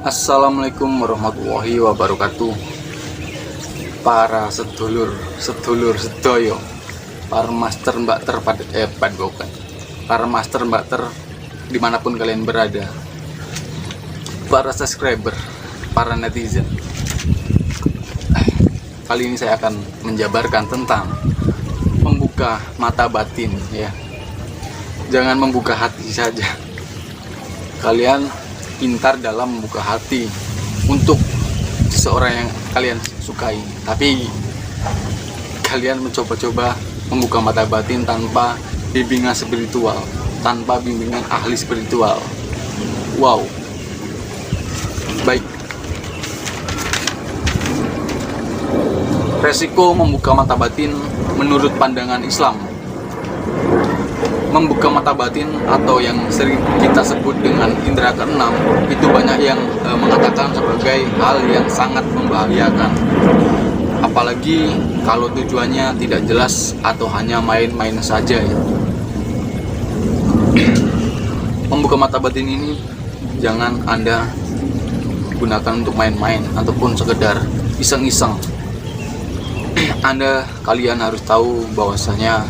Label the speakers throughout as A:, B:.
A: Assalamualaikum warahmatullahi wabarakatuh. Para sedulur sedoyo, para master mbak ter para master mbak ter dimanapun kalian berada, para subscriber, para netizen. Kali ini saya akan menjabarkan tentang membuka mata batin, ya. Jangan membuka hati saja. Kalian pintar dalam membuka hati untuk seseorang yang kalian sukai, tapi kalian mencoba-coba membuka mata batin tanpa bimbingan spiritual, tanpa bimbingan ahli spiritual. Wow. Baik. Resiko membuka mata batin menurut pandangan Islam. Membuka mata batin atau yang sering kita sebut dengan indera keenam itu banyak yang mengatakan sebagai hal yang sangat membahayakan, apalagi kalau tujuannya tidak jelas atau hanya main-main saja, ya. Membuka mata batin ini jangan Anda gunakan untuk main-main ataupun sekedar iseng-iseng. Kalian harus tahu bahwasanya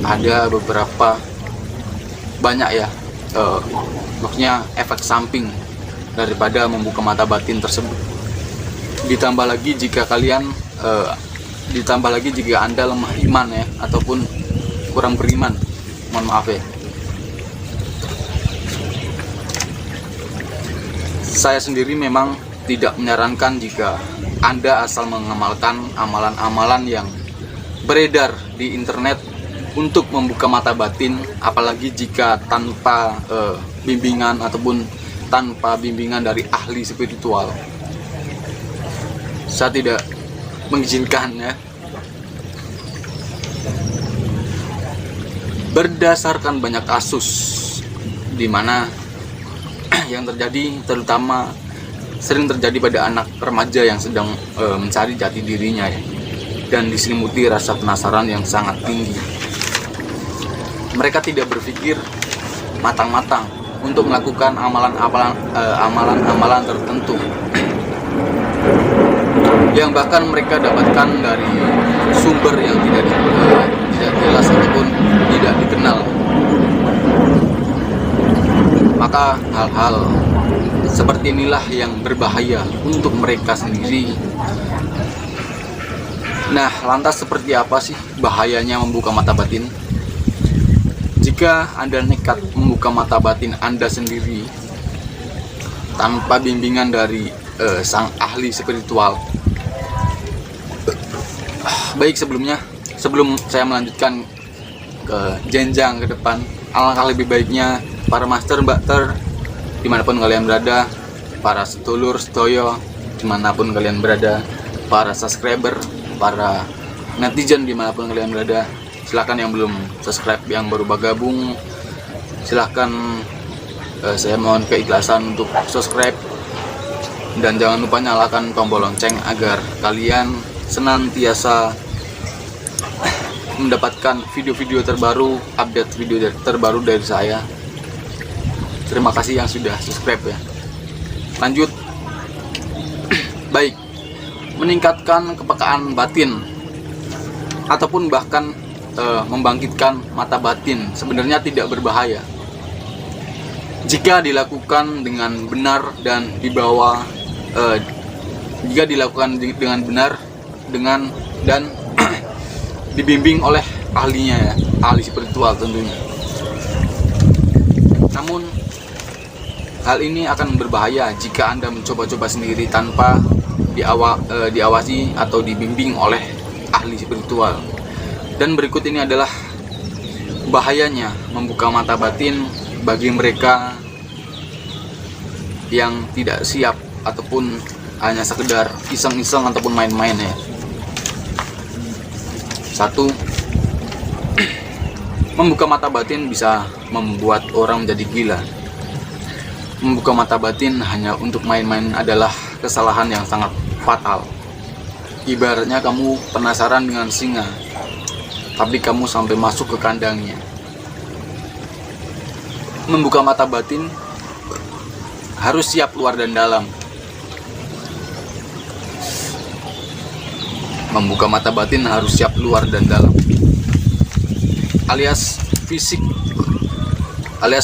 A: ada beberapa banyak, ya, maksudnya efek samping daripada membuka mata batin tersebut. Ditambah lagi jika Anda lemah iman, ya, ataupun kurang beriman, mohon maaf, ya. Saya sendiri memang tidak menyarankan jika Anda asal mengamalkan amalan-amalan yang beredar di internet untuk membuka mata batin, apalagi jika tanpa bimbingan ataupun tanpa bimbingan dari ahli spiritual. Saya tidak mengizinkan, ya. Berdasarkan banyak kasus di mana yang terjadi, terutama sering terjadi pada anak remaja yang sedang mencari jati dirinya, ya, dan diselimuti rasa penasaran yang sangat tinggi. Mereka tidak berpikir matang-matang untuk melakukan amalan-amalan tertentu yang bahkan mereka dapatkan dari sumber yang tidak jelas ataupun tidak dikenal. Maka hal-hal seperti inilah yang berbahaya untuk mereka sendiri. Nah, lantas seperti apa sih bahayanya membuka mata batin? Jika Anda nekat membuka mata batin Anda sendiri tanpa bimbingan dari sang ahli spiritual. Baik, sebelum saya melanjutkan ke jenjang ke depan, alangkah lebih baiknya para master mbak ter dimanapun kalian berada, para sedulur sedoyo dimanapun kalian berada, para subscriber, para netizen dimanapun kalian berada, silahkan yang belum subscribe, yang baru bergabung, silahkan saya mohon keikhlasan untuk subscribe, dan jangan lupa nyalakan tombol lonceng agar kalian senantiasa mendapatkan video-video terbaru, update video terbaru dari saya. Terima kasih yang sudah subscribe, ya. Lanjut. Baik, meningkatkan kepekaan batin ataupun bahkan membangkitkan mata batin sebenarnya tidak berbahaya jika dilakukan dengan benar dan dan dibimbing oleh ahlinya, ya, ahli spiritual tentunya. Namun hal ini akan berbahaya jika Anda mencoba-coba sendiri tanpa diawasi atau dibimbing oleh ahli spiritual. Dan berikut ini adalah bahayanya membuka mata batin bagi mereka yang tidak siap ataupun hanya sekedar iseng-iseng ataupun main-main, ya. 1. Membuka mata batin bisa membuat orang menjadi gila. Membuka mata batin hanya untuk main-main adalah kesalahan yang sangat fatal. Ibaratnya kamu penasaran dengan singa, tapi kamu sampai masuk ke kandangnya. Membuka mata batin harus siap luar dan dalam. Membuka mata batin harus siap luar dan dalam, alias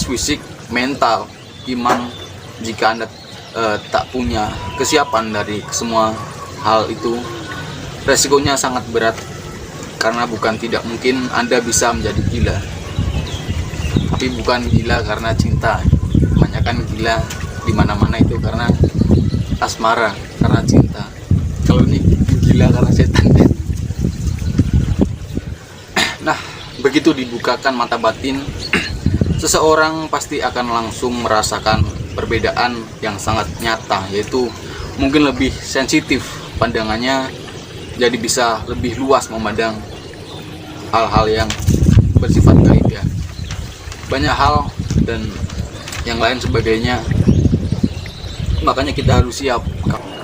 A: fisik, mental, iman. Jika Anda tak punya kesiapan dari semua hal itu, resikonya sangat berat, karena bukan tidak mungkin Anda bisa menjadi gila. Tapi bukan gila karena cinta, kebanyakan gila di mana-mana itu karena asmara, karena cinta. Kalau ini gila karena setan. Nah, begitu dibukakan mata batin, seseorang pasti akan langsung merasakan perbedaan yang sangat nyata, yaitu mungkin lebih sensitif pandangannya, jadi bisa lebih luas memandang hal-hal yang bersifat gaib ya, banyak hal dan yang lain sebagainya. Makanya kita harus siap.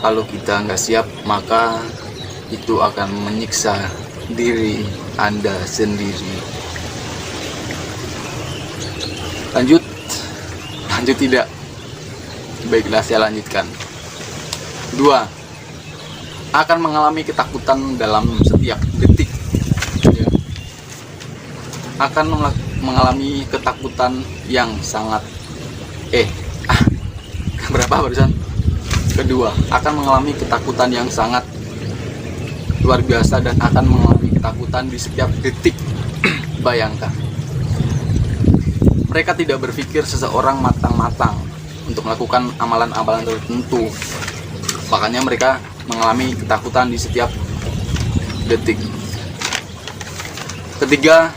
A: Kalau kita nggak siap, maka itu akan menyiksa diri Anda sendiri. Lanjut tidak? Baiklah, saya lanjutkan. 2. Akan mengalami ketakutan dalam setiap detik ya. Akan mengalami ketakutan yang sangat berapa barusan? Kedua, akan mengalami ketakutan yang sangat luar biasa dan akan mengalami ketakutan di setiap detik. Bayangkan, mereka tidak berpikir seseorang matang-matang untuk melakukan amalan-amalan tertentu, makanya mereka mengalami ketakutan di setiap detik. Ketiga,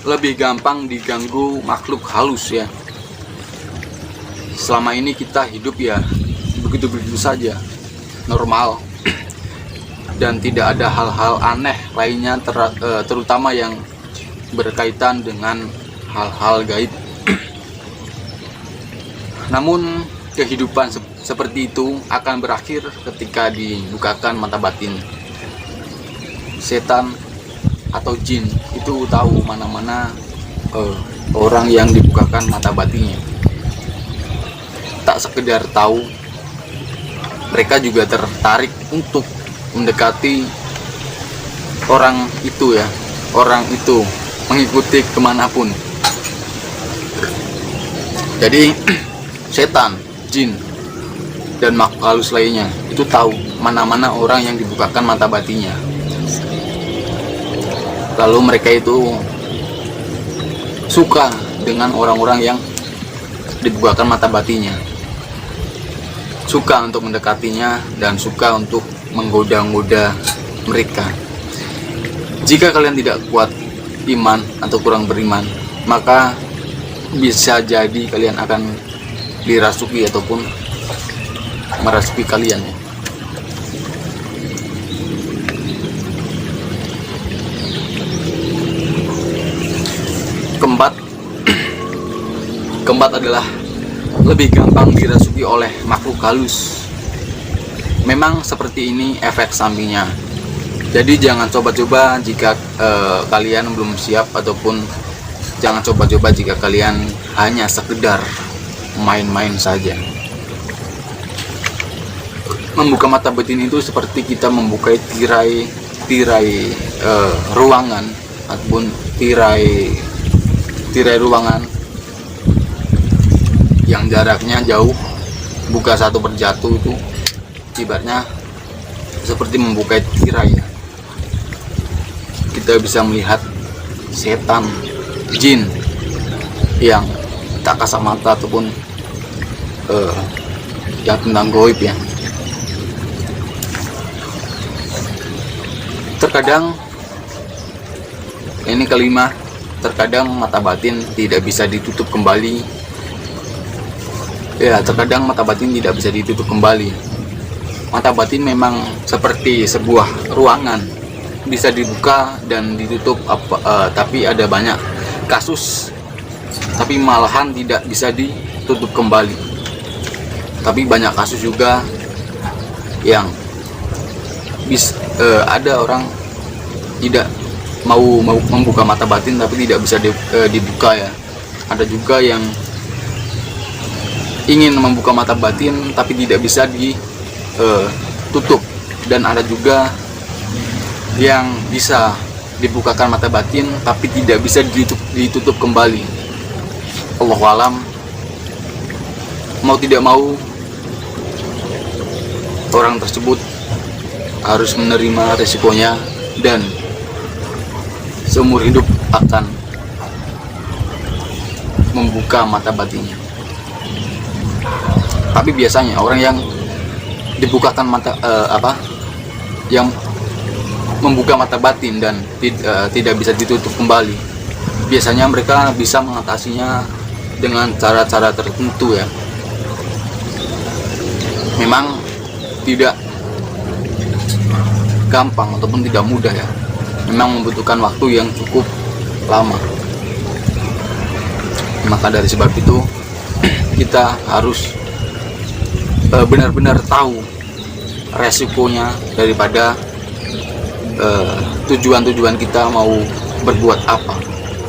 A: lebih gampang diganggu makhluk halus ya. Selama ini kita hidup ya begitu-begitu saja, normal, dan tidak ada hal-hal aneh lainnya, terutama yang berkaitan dengan hal-hal gaib. Namun kehidupan seperti itu akan berakhir ketika dibukakan mata batin. Setan atau jin itu tahu mana-mana orang yang dibukakan mata batinnya. Tak sekedar tahu, mereka juga tertarik untuk mendekati orang itu ya, orang itu mengikuti kemanapun. Jadi setan, jin, dan makhluk halus lainnya itu tahu mana-mana orang yang dibukakan mata batinnya. Lalu mereka itu suka dengan orang-orang yang dibukakan mata batinnya, suka untuk mendekatinya dan suka untuk menggoda-goda mereka. Jika kalian tidak kuat iman atau kurang beriman, maka bisa jadi kalian akan dirasuki ataupun merasuki kalian ya. Keempat adalah lebih gampang dirasuki oleh makhluk halus. Memang seperti ini efek sampingnya. Jadi jangan coba-coba jika kalian belum siap, ataupun jangan coba-coba jika kalian hanya sekedar main-main saja. Membuka mata batin itu seperti kita membuka tirai ruangan ataupun tirai ruangan yang jaraknya jauh. Buka satu berjatuh itu ibaratnya seperti membuka tirai. Kita bisa melihat setan, jin yang tak kasat mata ataupun yang tentang goib ya. Terkadang, ini kelima, terkadang mata batin tidak bisa ditutup kembali. Ya, terkadang mata batin tidak bisa ditutup kembali. Mata batin memang seperti sebuah ruangan, bisa dibuka dan ditutup, tapi ada banyak kasus tapi malahan tidak bisa ditutup kembali. Tapi banyak kasus juga yang ada orang tidak mau membuka mata batin tapi tidak bisa dibuka ya. Ada juga yang ingin membuka mata batin tapi tidak bisa ditutup, dan ada juga yang bisa dibukakan mata batin tapi tidak bisa ditutup kembali. Allahu alam. Mau tidak mau orang tersebut harus menerima resikonya dan seumur hidup akan membuka mata batinnya. Tapi biasanya orang yang dibukakan yang membuka mata batin dan tidak bisa ditutup kembali, biasanya mereka bisa mengatasinya dengan cara-cara tertentu ya. Memang tidak gampang ataupun tidak mudah ya. Memang membutuhkan waktu yang cukup lama. Maka dari sebab itu kita harus benar-benar tahu resikonya daripada tujuan-tujuan kita mau berbuat apa.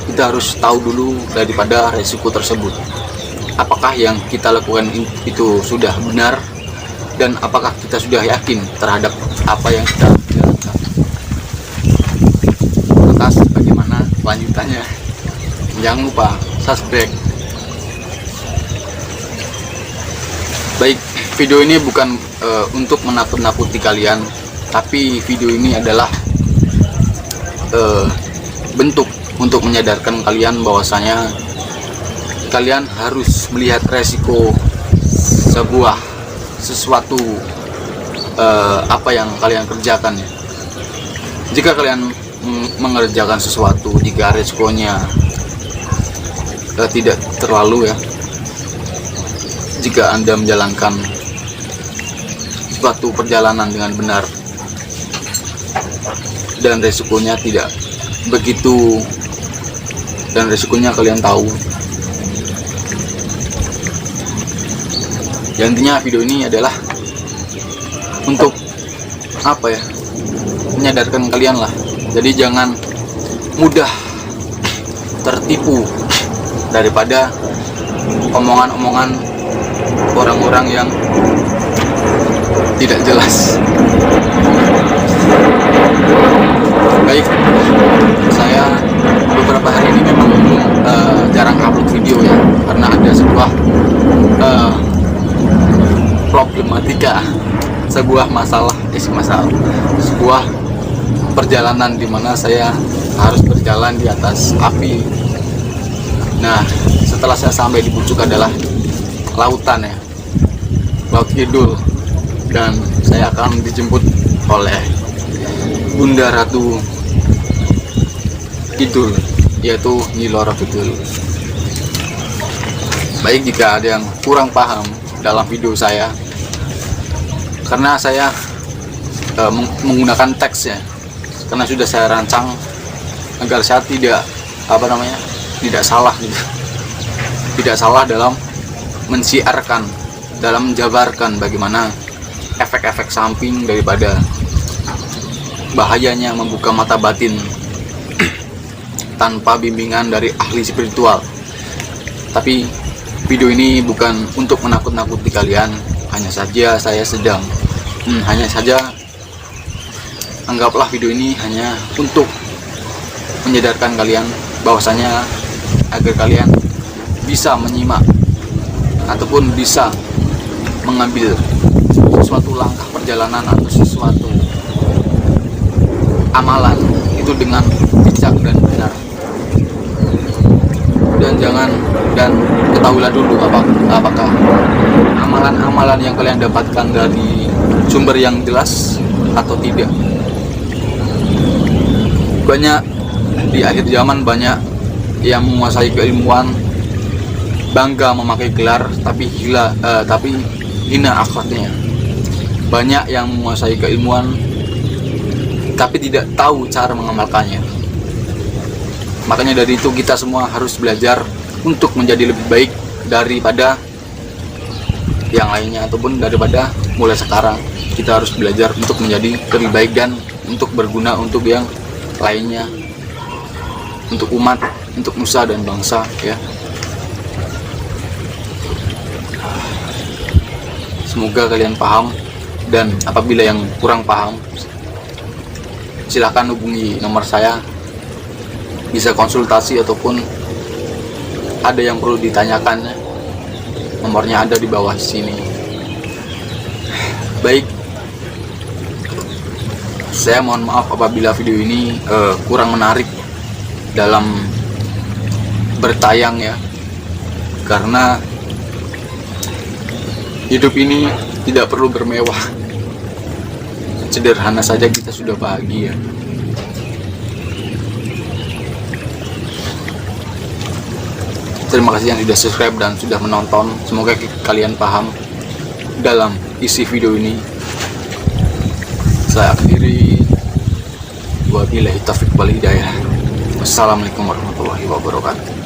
A: Kita harus tahu dulu daripada resiko tersebut. Apakah yang kita lakukan itu sudah benar, dan apakah kita sudah yakin terhadap apa yang kita jalankan. Lantas bagaimana lanjutannya? Jangan lupa subscribe. Baik, video ini bukan untuk menakut-nakuti kalian, tapi video ini adalah bentuk untuk menyadarkan kalian bahwasanya kalian harus melihat resiko sesuatu apa yang kalian kerjakan ya. Jika kalian mengerjakan sesuatu, jika resikonya tidak terlalu ya, jika Anda menjalankan suatu perjalanan dengan benar dan resikonya tidak begitu, dan resikonya kalian tahu ya. Intinya video ini adalah untuk apa ya, menyadarkan kalian lah. Jadi jangan mudah tertipu daripada omongan-omongan orang-orang yang tidak jelas. Baik, saya beberapa hari ini memang jarang upload video ya, karena ada sebuah problematika, sebuah sebuah perjalanan di mana saya harus berjalan di atas api. Nah, setelah saya sampai di puncak adalah lautan ya, Laut Kidul, dan saya akan dijemput oleh Bunda Ratu Kidul, yaitu Nyi Roro Kidul. Baik, jika ada yang kurang paham dalam video saya, karena saya menggunakan teks ya, karena sudah saya rancang agar saya tidak salah gitu, tidak salah dalam mensiarkan, dalam menjabarkan bagaimana efek-efek samping daripada bahayanya membuka mata batin tanpa bimbingan dari ahli spiritual. Tapi video ini bukan untuk menakut-nakuti kalian, hanya saja saya sedang anggaplah video ini hanya untuk menyadarkan kalian bahwasanya agar kalian bisa menyimak ataupun bisa mengambil suatu langkah perjalanan atau sesuatu amalan itu dengan bijak dan benar. Dan ketahuilah dulu apakah amalan-amalan yang kalian dapatkan dari sumber yang jelas atau tidak. Banyak di akhir zaman, banyak yang menguasai keilmuan, bangga memakai gelar tapi hina akhlaknya. Banyak yang menguasai keilmuan tapi tidak tahu cara mengamalkannya. Makanya dari itu kita semua harus belajar untuk menjadi lebih baik daripada yang lainnya, ataupun daripada mulai sekarang kita harus belajar untuk menjadi lebih baik dan untuk berguna untuk yang lainnya, untuk umat, untuk nusa dan bangsa ya. Semoga kalian paham, dan apabila yang kurang paham silahkan hubungi nomor saya, bisa konsultasi ataupun ada yang perlu ditanyakan, nomornya ada di bawah sini. Baik, saya mohon maaf apabila video ini kurang menarik dalam bertayang ya, karena hidup ini tidak perlu bermewah, sederhana saja kita sudah bahagia. Terima kasih yang sudah subscribe dan sudah menonton. Semoga kalian paham dalam isi video ini. Saya akhiri, wabillahi taufiq wal hidayah. Wassalamualaikum warahmatullahi wabarakatuh.